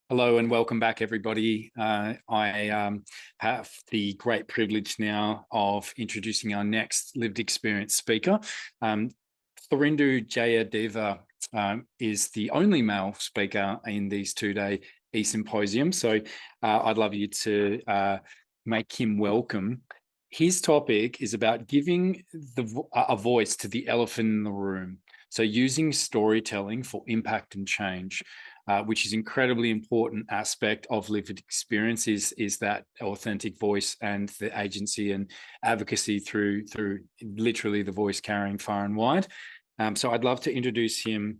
Hello and welcome back, everybody. I have the great privilege now of introducing our next lived experience speaker. Tharindu Jayadeva is the only male speaker in these two-day e-symposium. So I'd love you to make him welcome. His topic is about giving a voice to the elephant in the room. So using storytelling for impact and change. Which is incredibly important aspect of lived experience is that authentic voice and the agency and advocacy through literally the voice carrying far and wide. So I'd love to introduce him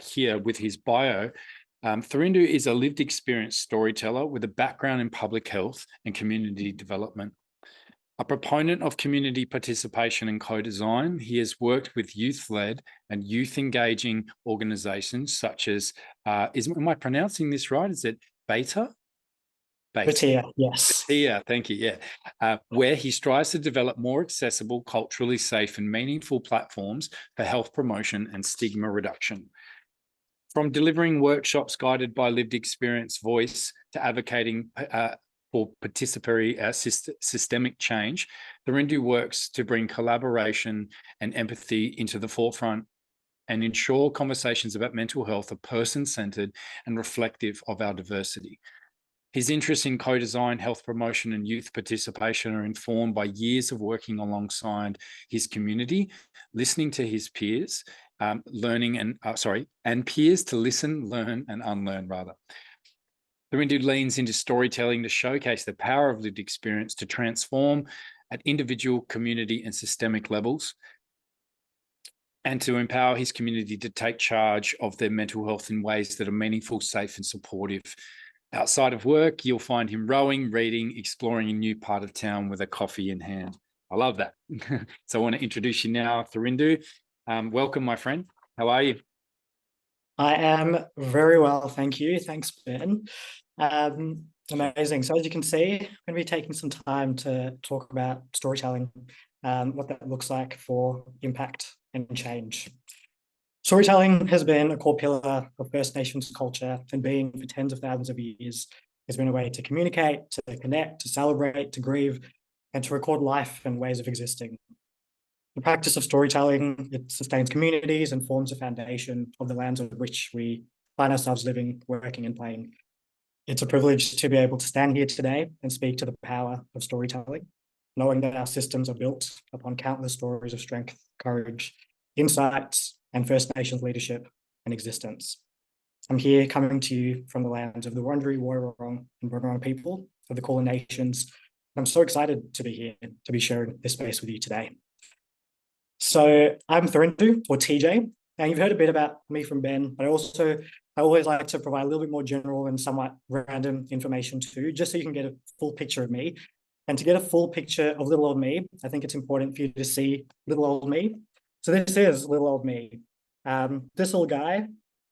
here with his bio. Tharindu is a lived experience storyteller with a background in public health and community development. A proponent of community participation and co-design, he has worked with youth-led and youth-engaging organisations such as, am I pronouncing this right? Is it batyr? Batyr, yes. Batyr, thank you, yeah. Where he strives to develop more accessible, culturally safe and meaningful platforms for health promotion and stigma reduction. From delivering workshops guided by lived experience voice to advocating for participatory systemic change, Tharindu works to bring collaboration and empathy into the forefront and ensure conversations about mental health are person-centered and reflective of our diversity. His interests in co-design, health promotion, and youth participation are informed by years of working alongside his community, listening to his peers, and peers to listen, learn, and unlearn, rather. Tharindu leans into storytelling to showcase the power of lived experience to transform at individual, community, and systemic levels, and to empower his community to take charge of their mental health in ways that are meaningful, safe, and supportive. Outside of work, you'll find him rowing, reading, exploring a new part of town with a coffee in hand. I love that. So I want to introduce you now, Tharindu. Welcome, my friend. How are you? I am very well, thank you. Thanks, Ben. Amazing. So as you can see, I'm going to be taking some time to talk about storytelling, what that looks like for impact and change. Storytelling has been a core pillar of First Nations culture and being for tens of thousands of years. It's been a way to communicate, to connect, to celebrate, to grieve, and to record life and ways of existing. The practice of storytelling, it sustains communities and forms a foundation of the lands on which we find ourselves living, working, and playing. It's a privilege to be able to stand here today and speak to the power of storytelling, knowing that our systems are built upon countless stories of strength, courage, insights, and First Nations leadership and existence. I'm here coming to you from the lands of the Wurundjeri, Woiwurrung, and Bunurong people of the Kulin Nations. I'm so excited to be here, to be sharing this space with you today. So I'm Tharindu, or TJ, and you've heard a bit about me from Ben, but I always like to provide a little bit more general and somewhat random information too, just so you can get a full picture of me. And to get a full picture of little old me, I think it's important for you to see little old me. So this is little old me. This little guy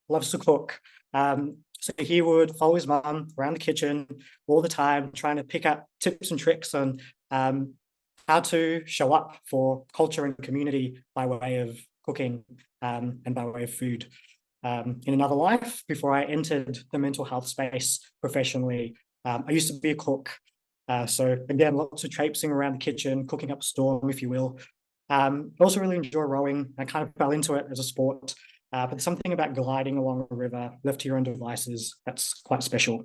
loves to cook. So he would follow his mum around the kitchen all the time, trying to pick up tips and tricks on how to show up for culture and community by way of cooking and by way of food. In another life, before I entered the mental health space professionally, I used to be a cook. So again, lots of traipsing around the kitchen, cooking up a storm, if you will. I also really enjoy rowing. I kind of fell into it as a sport, but there's something about gliding along a river, left to your own devices, that's quite special.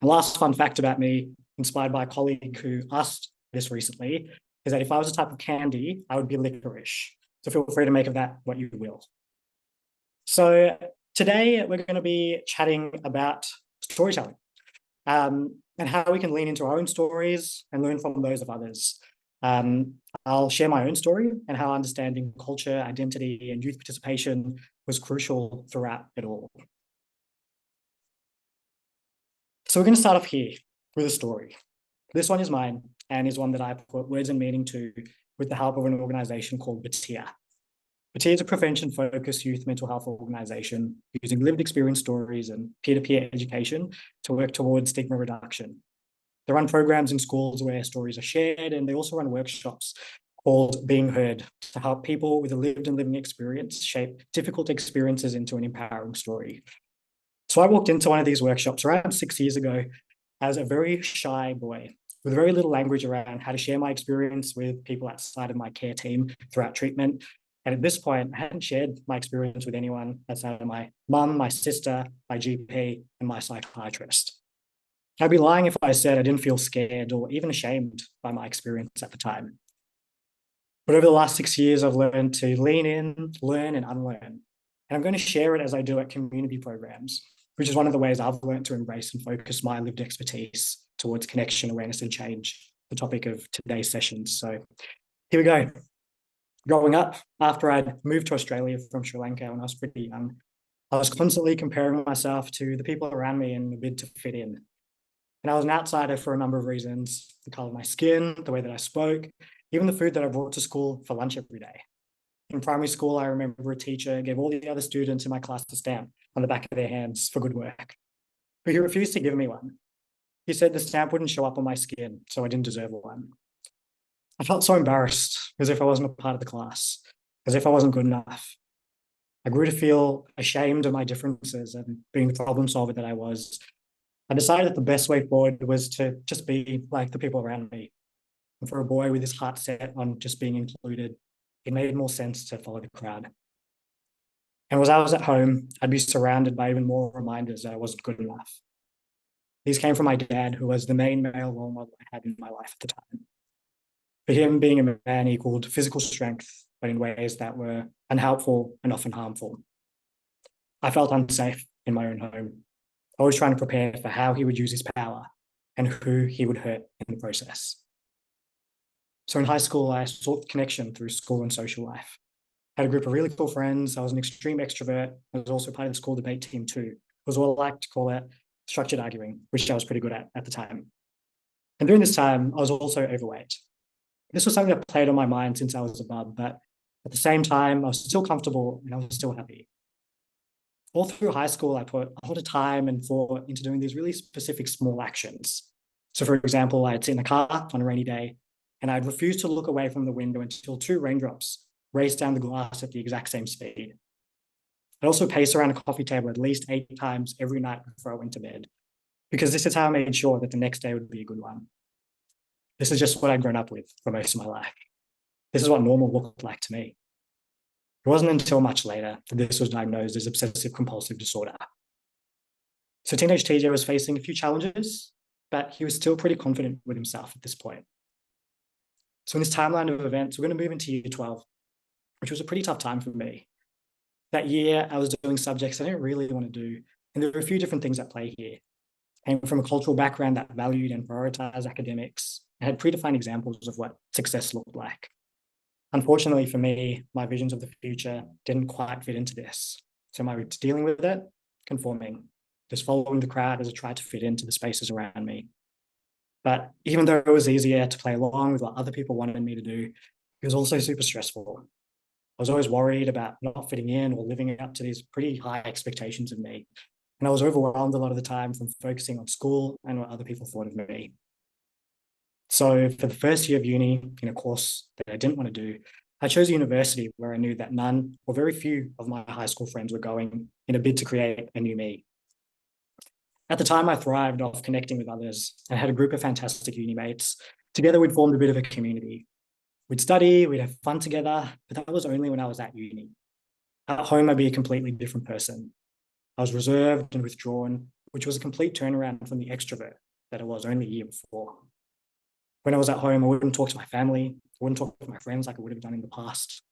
The last fun fact about me, inspired by a colleague who asked this recently, is that if I was a type of candy, I would be licorice. So feel free to make of that what you will. So today we're going to be chatting about storytelling and how we can lean into our own stories and learn from those of others. I'll share my own story and how understanding culture, identity, and youth participation was crucial throughout it all. So we're going to start off here with a story. This one is mine and is one that I put words and meaning to with the help of an organization called batyr. batyr is a prevention-focused youth mental health organization using lived experience stories and peer-to-peer education to work towards stigma reduction. They run programs in schools where stories are shared, and they also run workshops called Being Heard to help people with a lived and living experience shape difficult experiences into an empowering story. So I walked into one of these workshops around 6 years ago as a very shy boy with very little language around how to share my experience with people outside of my care team throughout treatment. And at this point, I hadn't shared my experience with anyone outside of my mum, my sister, my GP, and my psychiatrist. I'd be lying if I said I didn't feel scared or even ashamed by my experience at the time. But over the last 6 years, I've learned to lean in, learn, and unlearn. And I'm going to share it as I do at community programs, which is one of the ways I've learned to embrace and focus my lived expertise towards connection, awareness, and change, the topic of today's sessions. So here we go. Growing up, after I'd moved to Australia from Sri Lanka when I was pretty young, I was constantly comparing myself to the people around me in a bid to fit in. And I was an outsider for a number of reasons: the color of my skin, the way that I spoke, even the food that I brought to school for lunch every day. In primary school, I remember a teacher gave all the other students in my class a stamp on the back of their hands for good work, but he refused to give me one. He said the stamp wouldn't show up on my skin, so I didn't deserve one. I felt so embarrassed, as if I wasn't a part of the class, as if I wasn't good enough. I grew to feel ashamed of my differences and being the problem solver that I was. I decided that the best way forward was to just be like the people around me. And for a boy with his heart set on just being included, it made more sense to follow the crowd. And as I was at home, I'd be surrounded by even more reminders that I wasn't good enough. These came from my dad, who was the main male role model I had in my life at the time. For him, being a man equaled physical strength, but in ways that were unhelpful and often harmful. I felt unsafe in my own home, always trying to prepare for how he would use his power and who he would hurt in the process. So in high school, I sought connection through school and social life. I had a group of really cool friends. I was an extreme extrovert. I was also part of the school debate team too. It was what I like to call it structured arguing, which I was pretty good at the time. And during this time, I was also overweight. This was something that played on my mind since I was a bub, but at the same time, I was still comfortable and I was still happy. All through high school, I put a lot of time and thought into doing these really specific small actions. So for example, I'd sit in the car on a rainy day and I'd refuse to look away from the window until 2 raindrops raced down the glass at the exact same speed. I'd also pace around a coffee table at least 8 times every night before I went to bed, because this is how I made sure that the next day would be a good one. This is just what I'd grown up with for most of my life. This is what normal looked like to me. It wasn't until much later that this was diagnosed as obsessive compulsive disorder. So teenage TJ was facing a few challenges, but he was still pretty confident with himself at this point. So in this timeline of events, we're going to move into year 12, which was a pretty tough time for me. That year, I was doing subjects I didn't really want to do, and there were a few different things at play here. I came from a cultural background that valued and prioritized academics and had predefined examples of what success looked like. Unfortunately for me, my visions of the future didn't quite fit into this. So my dealing with it, conforming, just following the crowd as I tried to fit into the spaces around me. But even though it was easier to play along with what other people wanted me to do, it was also super stressful. I was always worried about not fitting in or living up to these pretty high expectations of me. And I was overwhelmed a lot of the time from focusing on school and what other people thought of me. So for the first year of uni, in a course that I didn't want to do, I chose a university where I knew that none or very few of my high school friends were going in a bid to create a new me. At the time, I thrived off connecting with others and had a group of fantastic uni mates. Together, we'd formed a bit of a community. We'd study, we'd have fun together, but that was only when I was at uni. At home, I'd be a completely different person. I was reserved and withdrawn, which was a complete turnaround from the extrovert that I was only a year before. When I was at home, I wouldn't talk to my family. I wouldn't talk with my friends like I would have done in the past.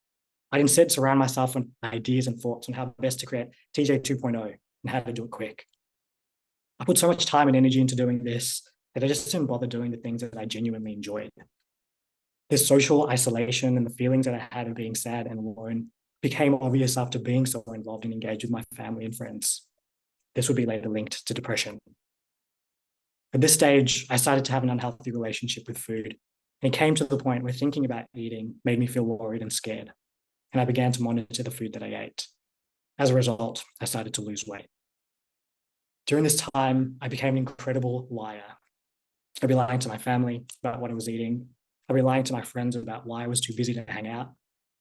I'd instead surround myself with ideas and thoughts on how best to create TJ 2.0 and how to do it quick. I put so much time and energy into doing this that I just didn't bother doing the things that I genuinely enjoyed. This social isolation and the feelings that I had of being sad and alone became obvious after being so involved and engaged with my family and friends. This would be later linked to depression. At this stage, I started to have an unhealthy relationship with food, and it came to the point where thinking about eating made me feel worried and scared, and I began to monitor the food that I ate. As a result, I started to lose weight. During this time, I became an incredible liar. I'd be lying to my family about what I was eating. I'd be lying to my friends about why I was too busy to hang out.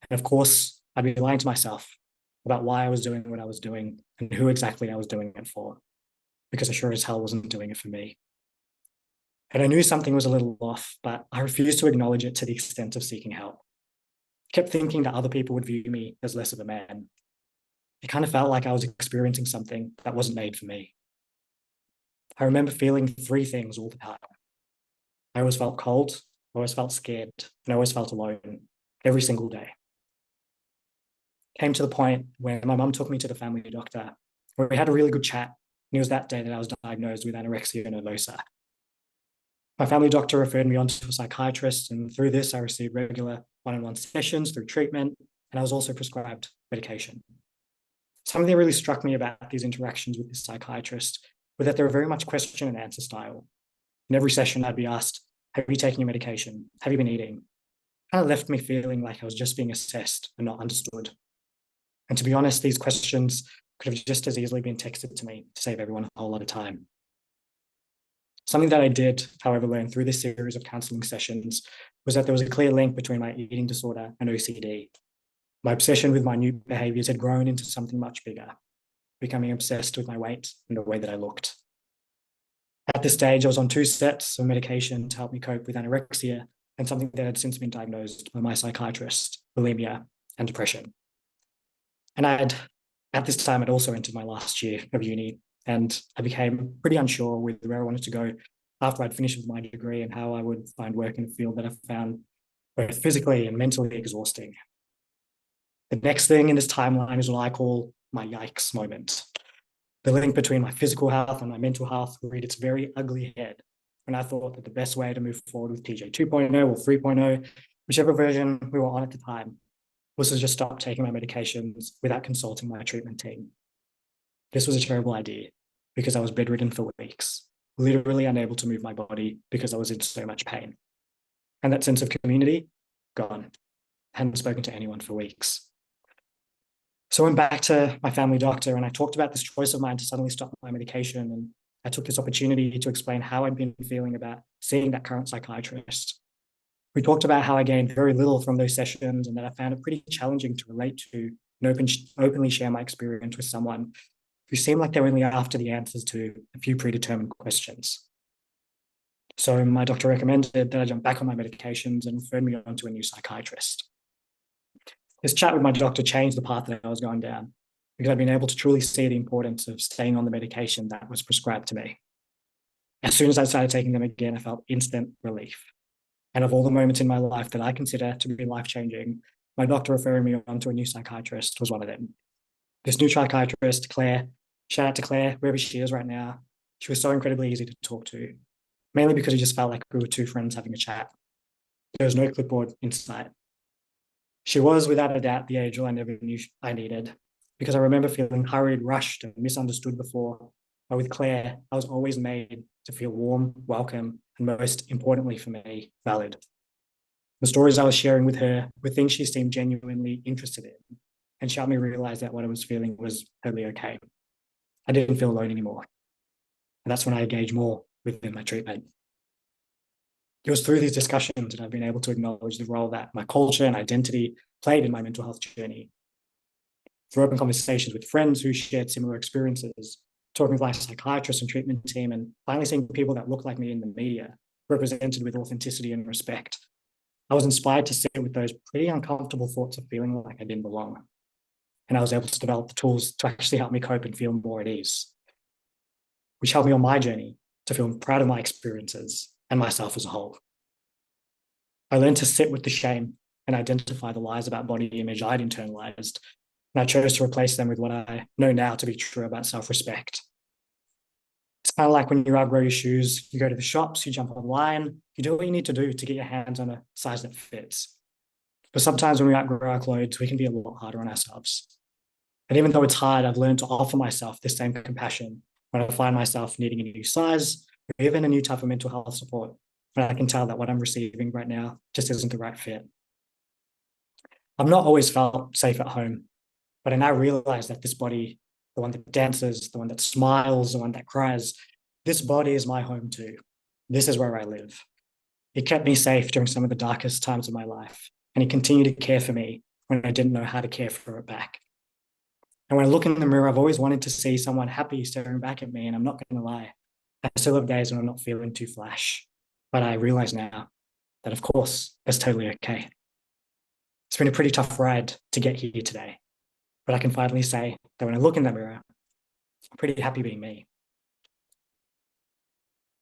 And of course, I'd be lying to myself about why I was doing what I was doing and who exactly I was doing it for, because I sure as hell wasn't doing it for me. And I knew something was a little off, but I refused to acknowledge it to the extent of seeking help. I kept thinking that other people would view me as less of a man. It kind of felt like I was experiencing something that wasn't made for me. I remember feeling three things all the time. I always felt cold, I always felt scared, and I always felt alone every single day. Came to the point where my mum took me to the family doctor, where we had a really good chat. And it was that day that I was diagnosed with anorexia nervosa. My family doctor referred me on to a psychiatrist, and through this, I received regular one-on-one sessions through treatment, and I was also prescribed medication. Something that really struck me about these interactions with this psychiatrist was that they were very much question and answer style. In every session, I'd be asked, have you taken your medication? Have you been eating? Kind of left me feeling like I was just being assessed and not understood. And to be honest, these questions could have just as easily been texted to me to save everyone a whole lot of time. Something that I did, however, learn through this series of counseling sessions was that there was a clear link between my eating disorder and OCD. My obsession with my new behaviors had grown into something much bigger, becoming obsessed with my weight and the way that I looked. At this stage, I was on 2 sets of medication to help me cope with anorexia and something that had since been diagnosed by my psychiatrist, bulimia and depression. And at this time, I'd also entered my last year of uni, and I became pretty unsure with where I wanted to go after I'd finished with my degree and how I would find work in a field that I found both physically and mentally exhausting. The next thing in this timeline is what I call my yikes moment. The link between my physical health and my mental health reared its very ugly head when I thought that the best way to move forward with TJ 2.0 or 3.0, whichever version we were on at the time, was to just stop taking my medications without consulting my treatment team. This was a terrible idea because I was bedridden for weeks, literally unable to move my body because I was in so much pain. And that sense of community, gone. I hadn't spoken to anyone for weeks. So I went back to my family doctor and I talked about this choice of mine to suddenly stop my medication. And I took this opportunity to explain how I'd been feeling about seeing that current psychiatrist. We talked about how I gained very little from those sessions and that I found it pretty challenging to relate to and openly share my experience with someone who seemed like they were only after the answers to a few predetermined questions. So my doctor recommended that I jump back on my medications and referred me on to a new psychiatrist. This chat with my doctor changed the path that I was going down because I've been able to truly see the importance of staying on the medication that was prescribed to me. As soon as I started taking them again, I felt instant relief. And of all the moments in my life that I consider to be life-changing, my doctor referring me on to a new psychiatrist was one of them. This new psychiatrist, Claire, shout out to Claire, wherever she is right now. She was so incredibly easy to talk to, mainly because it just felt like we were two friends having a chat. There was no clipboard in sight. She was, without a doubt, the angel I never knew I needed, because I remember feeling hurried, rushed, and misunderstood before. But with Claire, I was always made to feel warm, welcome, and most importantly for me, valid. The stories I was sharing with her were things she seemed genuinely interested in, and she helped me realize that what I was feeling was totally okay. I didn't feel alone anymore. And that's when I engaged more within my treatment. It was through these discussions that I've been able to acknowledge the role that my culture and identity played in my mental health journey. Through open conversations with friends who shared similar experiences, talking with my psychiatrist and treatment team, and finally seeing people that look like me in the media, represented with authenticity and respect, I was inspired to sit with those pretty uncomfortable thoughts of feeling like I didn't belong. And I was able to develop the tools to actually help me cope and feel more at ease, which helped me on my journey to feel proud of my experiences and myself as a whole. I learned to sit with the shame and identify the lies about body image I'd internalized, and I chose to replace them with what I know now to be true about self-respect. It's kind of like when you outgrow your shoes, you go to the shops, you jump online, you do what you need to do to get your hands on a size that fits. But sometimes when we outgrow our clothes, we can be a lot harder on ourselves. And even though it's hard, I've learned to offer myself this same compassion when I find myself needing a new size, or even a new type of mental health support, when I can tell that what I'm receiving right now just isn't the right fit. I've not always felt safe at home, but I now realize that this body, the one that dances, the one that smiles, the one that cries, this body is my home too. This is where I live. It kept me safe during some of the darkest times of my life, and it continued to care for me when I didn't know how to care for it back. And when I look in the mirror, I've always wanted to see someone happy staring back at me. And I'm not going to lie, I still have days when I'm not feeling too flash. But I realize now that, of course, that's totally okay. It's been a pretty tough ride to get here today. But I can finally say that when I look in that mirror, I'm pretty happy being me.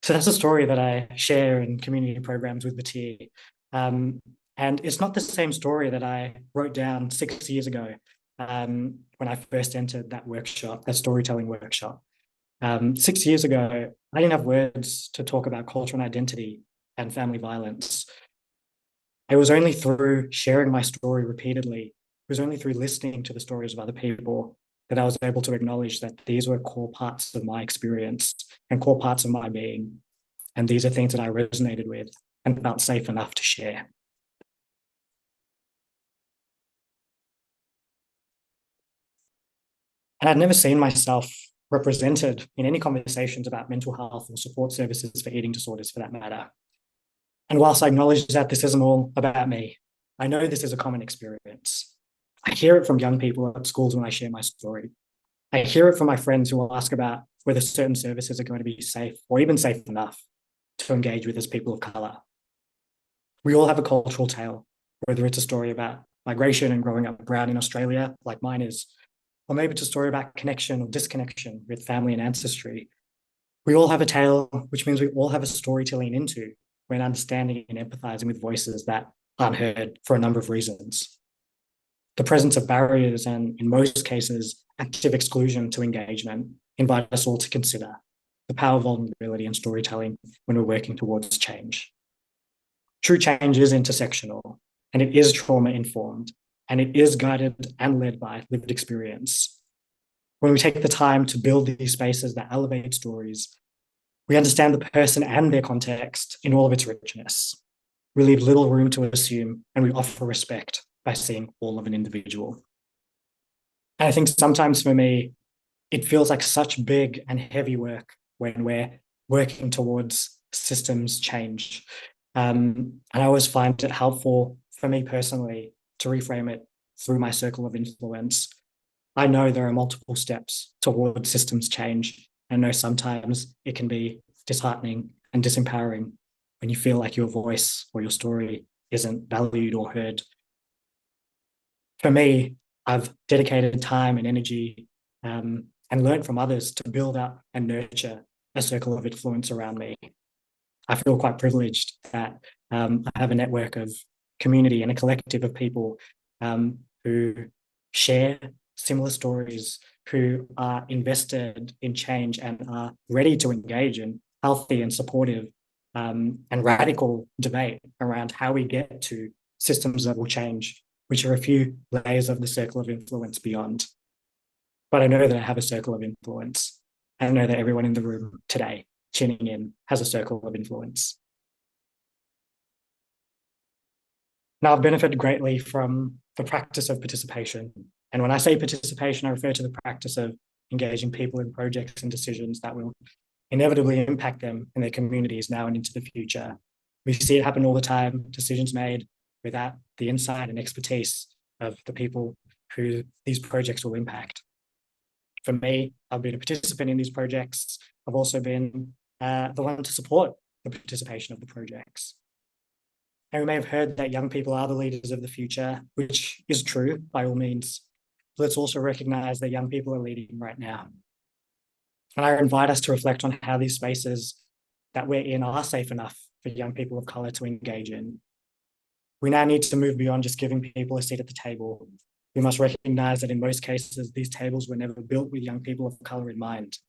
So that's a story that I share in community programs with batyr. And it's not the same story that I wrote down 6 years ago when I first entered that workshop, that storytelling workshop. 6 years ago, I didn't have words to talk about culture and identity and family violence. It was only through sharing my story repeatedly, it was only through listening to the stories of other people that I was able to acknowledge that these were core parts of my experience and core parts of my being. And these are things that I resonated with and felt safe enough to share. And I'd never seen myself represented in any conversations about mental health or support services for eating disorders for that matter. And whilst I acknowledge that this isn't all about me, I know this is a common experience. I hear it from young people at schools when I share my story. I hear it from my friends who will ask about whether certain services are going to be safe or even safe enough to engage with as people of colour. We all have a cultural tale, whether it's a story about migration and growing up brown in Australia, like mine is, or maybe it's a story about connection or disconnection with family and ancestry. We all have a tale, which means we all have a story to lean into when understanding and empathizing with voices that aren't heard for a number of reasons. The presence of barriers and, in most cases, active exclusion to engagement invite us all to consider the power of vulnerability and storytelling when we're working towards change. True change is intersectional, and it is trauma-informed, and it is guided and led by lived experience. When we take the time to build these spaces that elevate stories, we understand the person and their context in all of its richness. We leave little room to assume, and we offer respect by seeing all of an individual. And I think sometimes for me, it feels like such big and heavy work when we're working towards systems change. And I always find it helpful for me personally to reframe it through my circle of influence. I know there are multiple steps towards systems change. I know sometimes it can be disheartening and disempowering when you feel like your voice or your story isn't valued or heard. For me, I've dedicated time and energy and learned from others to build up and nurture a circle of influence around me. I feel quite privileged that I have a network of community and a collective of people who share similar stories, who are invested in change and are ready to engage in healthy and supportive and radical debate around how we get to systems that will change, which are a few layers of the circle of influence beyond. But I know that I have a circle of influence. I know that everyone in the room today tuning in has a circle of influence. Now, I've benefited greatly from the practice of participation. And when I say participation, I refer to the practice of engaging people in projects and decisions that will inevitably impact them in their communities now and into the future. We see it happen all the time, decisions made without the insight and expertise of the people who these projects will impact. For me, I've been a participant in these projects. I've also been the one to support the participation of the projects. And we may have heard that young people are the leaders of the future, which is true by all means. Let's also recognize that young people are leading right now. And I invite us to reflect on how these spaces that we're in are safe enough for young people of colour to engage in. We now need to move beyond just giving people a seat at the table. We must recognize that in most cases, these tables were never built with young people of colour in mind.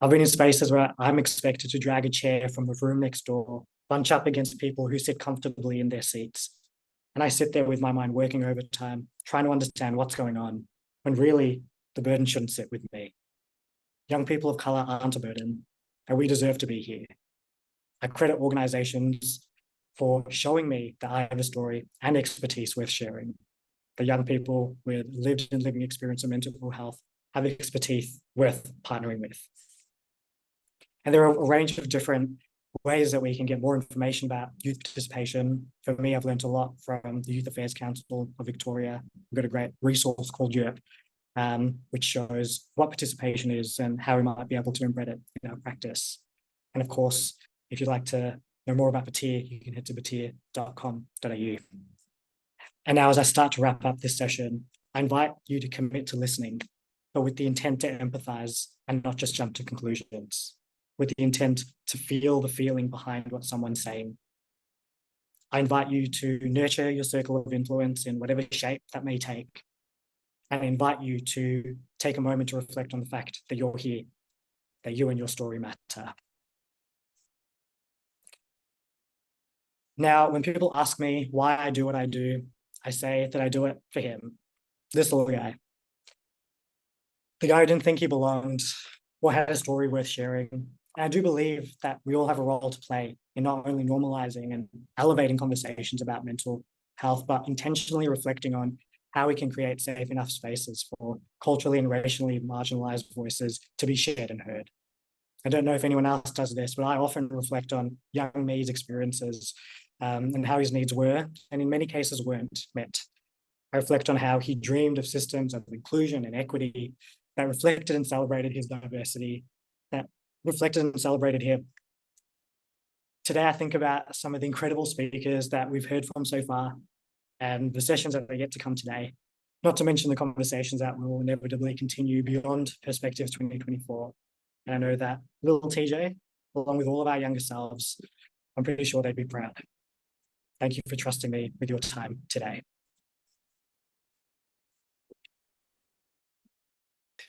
I've been in spaces where I'm expected to drag a chair from the room next door, bunch up against people who sit comfortably in their seats. And I sit there with my mind working overtime, trying to understand what's going on, when really the burden shouldn't sit with me. Young people of colour aren't a burden, and we deserve to be here. I credit organisations for showing me that I have a story and expertise worth sharing. The young people with lived and living experience of mental health have expertise worth partnering with. And there are a range of different ways that we can get more information about youth participation. For me, I've learned a lot from the Youth Affairs Council of Victoria. We've got a great resource called Europe, which shows what participation is and how we might be able to embed it in our practice. And of course, if you'd like to know more about batyr, you can head to batyr.com.au. And now, as I start to wrap up this session, I invite you to commit to listening, but with the intent to empathize and not just jump to conclusions, with the intent to feel the feeling behind what someone's saying. I invite you to nurture your circle of influence in whatever shape that may take. And I invite you to take a moment to reflect on the fact that you're here, that you and your story matter. Now, when people ask me why I do what I do, I say that I do it for him, this little guy. The guy who didn't think he belonged or had a story worth sharing. And I do believe that we all have a role to play in not only normalizing and elevating conversations about mental health, but intentionally reflecting on how we can create safe enough spaces for culturally and racially marginalized voices to be shared and heard. I don't know if anyone else does this, but I often reflect on young me's experiences and how his needs were, and in many cases weren't met. I reflect on how he dreamed of systems of inclusion and equity that reflected and celebrated his diversity, that reflected and celebrated him. Today, I think about some of the incredible speakers that we've heard from so far and the sessions that are yet to come today, not to mention the conversations that will inevitably continue beyond Perspectives 2024. And I know that little TJ, along with all of our younger selves, I'm pretty sure they'd be proud. Thank you for trusting me with your time today.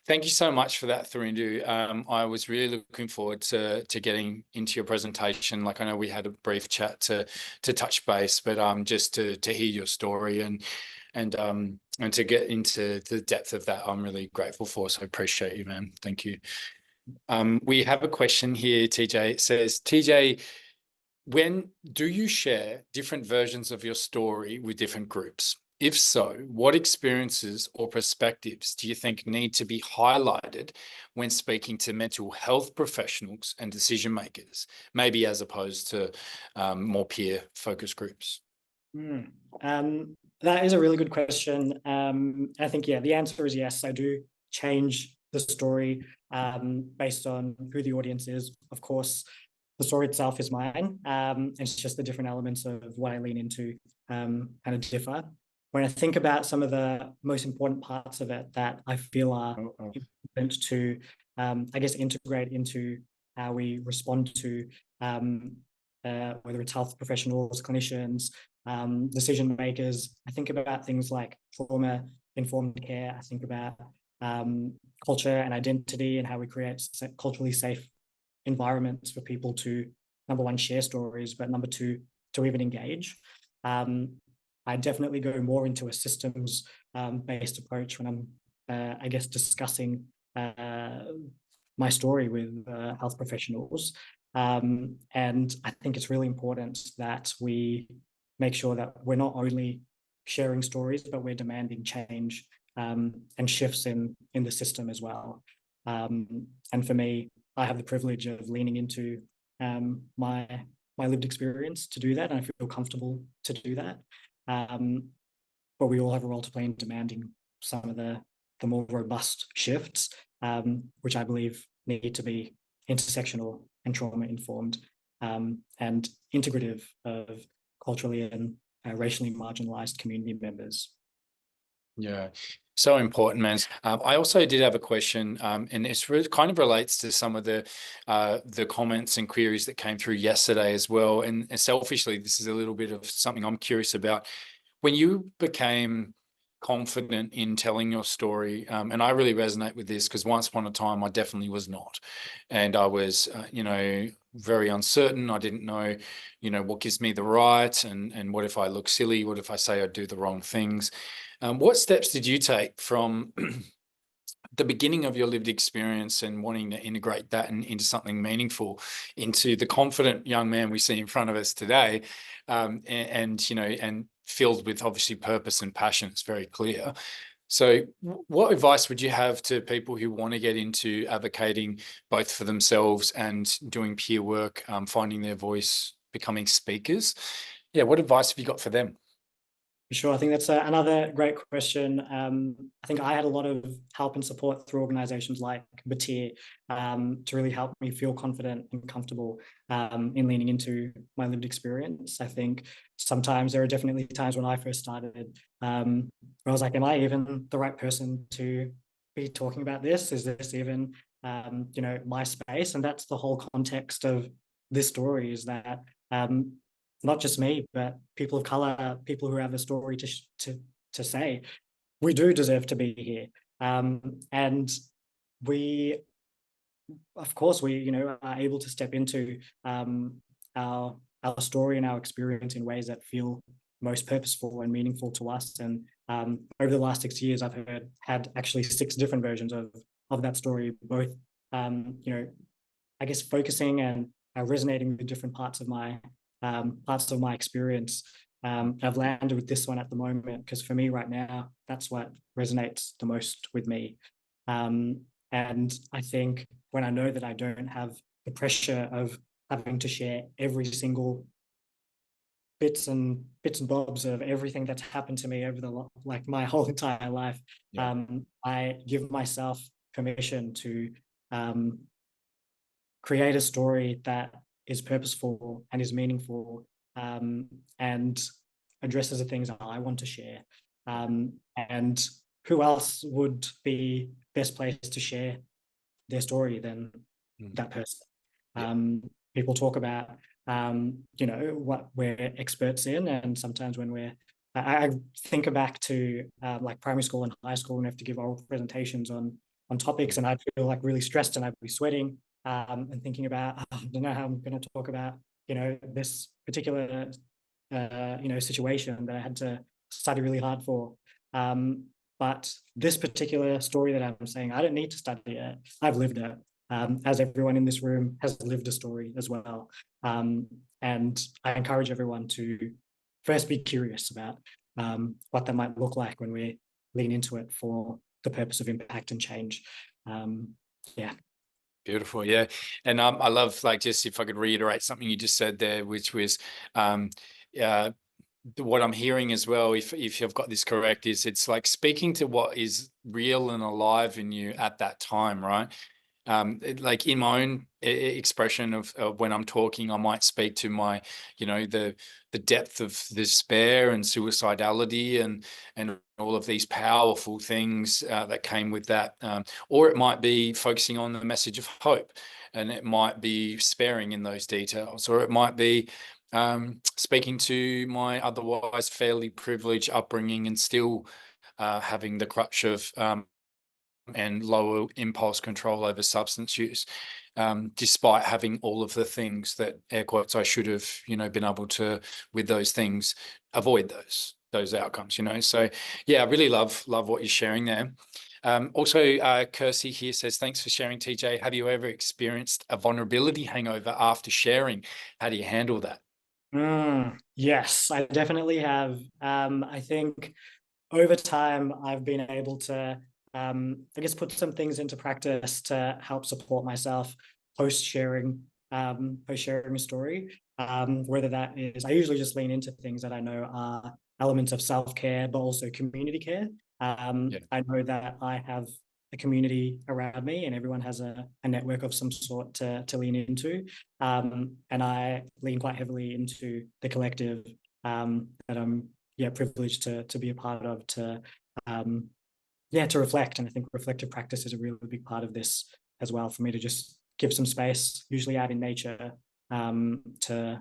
Thank you so much for that, Tharindu. I was really looking forward to getting into your presentation. Like, I know we had a brief chat to touch base, but just to hear your story and to get into the depth of that, I'm really grateful for. So I appreciate you, man. Thank you. We have a question here, TJ. It says, TJ, when do you share different versions of your story with different groups? If so, what experiences or perspectives do you think need to be highlighted when speaking to mental health professionals and decision makers, maybe as opposed to more peer focus groups? That is a really good question. I think, yeah, the answer is yes. I do change the story based on who the audience is. Of course, the story itself is mine. It's just the different elements of what I lean into kind of differ. When I think about some of the most important parts of it that I feel are important to, I guess, integrate into how we respond to whether it's health professionals, clinicians, decision makers, I think about things like trauma-informed care. I think about culture and identity and how we create culturally safe environments for people to, number one, share stories, but number two, to even engage. I definitely go more into a systems-based approach when I'm, I guess, discussing my story with health professionals. And I think it's really important that we make sure that we're not only sharing stories, but we're demanding change and shifts in the system as well. And for me, I have the privilege of leaning into my lived experience to do that, and I feel comfortable to do that. But we all have a role to play in demanding some of the more robust shifts, which I believe need to be intersectional and trauma-informed and integrative of culturally and racially marginalized community members. Yeah, so important, man. I also did have a question, and it's really kind of relates to some of the comments and queries that came through yesterday as well. And selfishly, this is a little bit of something I'm curious about. When you became confident in telling your story, and I really resonate with this because once upon a time I definitely was not, and I was, very uncertain. I didn't know, what gives me the right, and what if I look silly? What if I say I do the wrong things? What steps did you take from the beginning of your lived experience and wanting to integrate that into something meaningful, into the confident young man we see in front of us today, and filled with obviously purpose and passion? It's very clear. So what advice would you have to people who want to get into advocating both for themselves and doing peer work, finding their voice, becoming speakers? Yeah, what advice have you got for them? Sure. I think that's another great question. I think I had a lot of help and support through organizations like batyr to really help me feel confident and comfortable in leaning into my lived experience. I think sometimes there are definitely times when I first started where I was like, am I even the right person to be talking about this? Is this even, my space? And that's the whole context of this story, is that not just me, but people of color, people who have a story to say. We do deserve to be here, and we, of course, are able to step into our story and our experience in ways that feel most purposeful and meaningful to us. And over the last 6 years, I've had actually 6 different versions of that story, both I guess focusing and resonating with different parts of my experience. I've landed with this one at the moment because for me right now, that's what resonates the most with me. And I think when I know that I don't have the pressure of having to share every single bits and bobs of everything that's happened to me over like my whole entire life, Yeah. I give myself permission to create a story that is purposeful and is meaningful, and addresses the things that I want to share. And who else would be best placed to share their story than that person? Yeah. People talk about, what we're experts in, and sometimes when I think back to like primary school and high school, and have to give oral presentations on topics, and I'd feel like really stressed, and I'd be sweating, and thinking about, I don't know how I'm going to talk about, this particular, situation that I had to study really hard for. But this particular story that I'm saying, I don't need to study it. I've lived it. As everyone in this room has lived a story as well. And I encourage everyone to first be curious about what that might look like when we lean into it for the purpose of impact and change. Yeah. Beautiful, yeah. And I love, like, just if I could reiterate something you just said there, which was what I'm hearing as well, if you've got this correct, is it's like speaking to what is real and alive in you at that time, right? Like in my own expression of when I'm talking, I might speak to my, the depth of despair and suicidality and all of these powerful things that came with that. Or it might be focusing on the message of hope, and it might be sparing in those details, or it might be speaking to my otherwise fairly privileged upbringing and still having the crutch of and lower impulse control over substance use, despite having all of the things that, air quotes, I should have, been able to, with those things, avoid those outcomes, So yeah, I really love what you're sharing there. Also, Kirsty here says, thanks for sharing, TJ. Have you ever experienced a vulnerability hangover after sharing? How do you handle that? Yes, I definitely have. I think over time, I've been able to, I guess, put some things into practice to help support myself post sharing a story. Whether that is, I usually just lean into things that I know are elements of self-care, but also community care. Yeah. I know that I have a community around me, and everyone has a network of some sort to lean into. And I lean quite heavily into the collective that I'm privileged to be a part of, to reflect. And I think reflective practice is a really big part of this as well, for me to just give some space, usually out in nature, to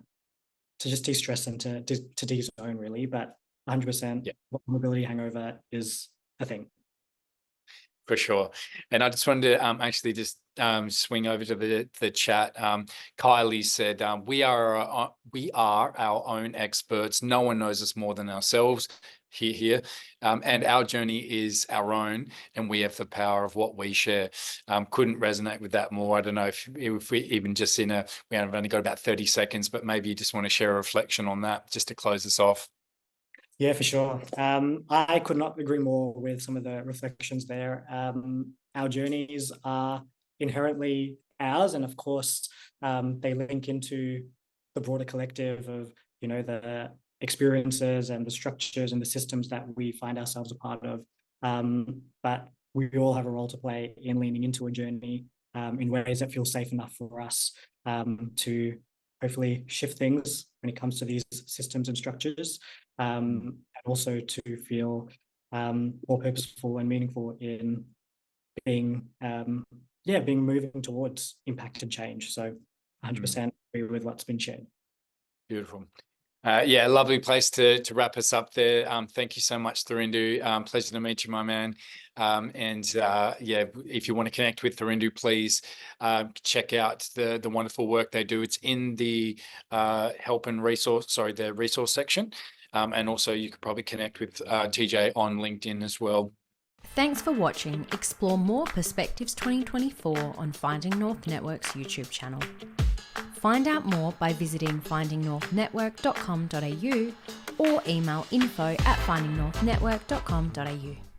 just de-stress and to de-zone, really. But 100% vulnerability hangover is a thing. For sure. And I just wanted to actually just swing over to the chat. Kylie said, we are our own experts. No one knows us more than ourselves. Here. And our journey is our own, and we have the power of what we share. Couldn't resonate with that more. I don't know if we even just we have only got about 30 seconds, but maybe you just want to share a reflection on that just to close us off. Yeah, for sure. I could not agree more with some of the reflections there. Our journeys are inherently ours, and of course, they link into the broader collective of, the experiences and the structures and the systems that we find ourselves a part of. But we all have a role to play in leaning into a journey in ways that feel safe enough for us to hopefully shift things when it comes to these systems and structures, and also to feel more purposeful and meaningful in being moving towards impact and change. So 100% agree with what's been shared. Beautiful. Yeah, lovely place to wrap us up there. Thank you so much, Tharindu. Pleasure to meet you, my man. Yeah, if you want to connect with Tharindu, please check out the wonderful work they do. It's in the the resource section. And also you could probably connect with TJ on LinkedIn as well. Thanks for watching. Explore more Perspectives 2024 on Finding North Network's YouTube channel. Find out more by visiting findingnorthnetwork.com.au or email info@findingnorthnetwork.com.au.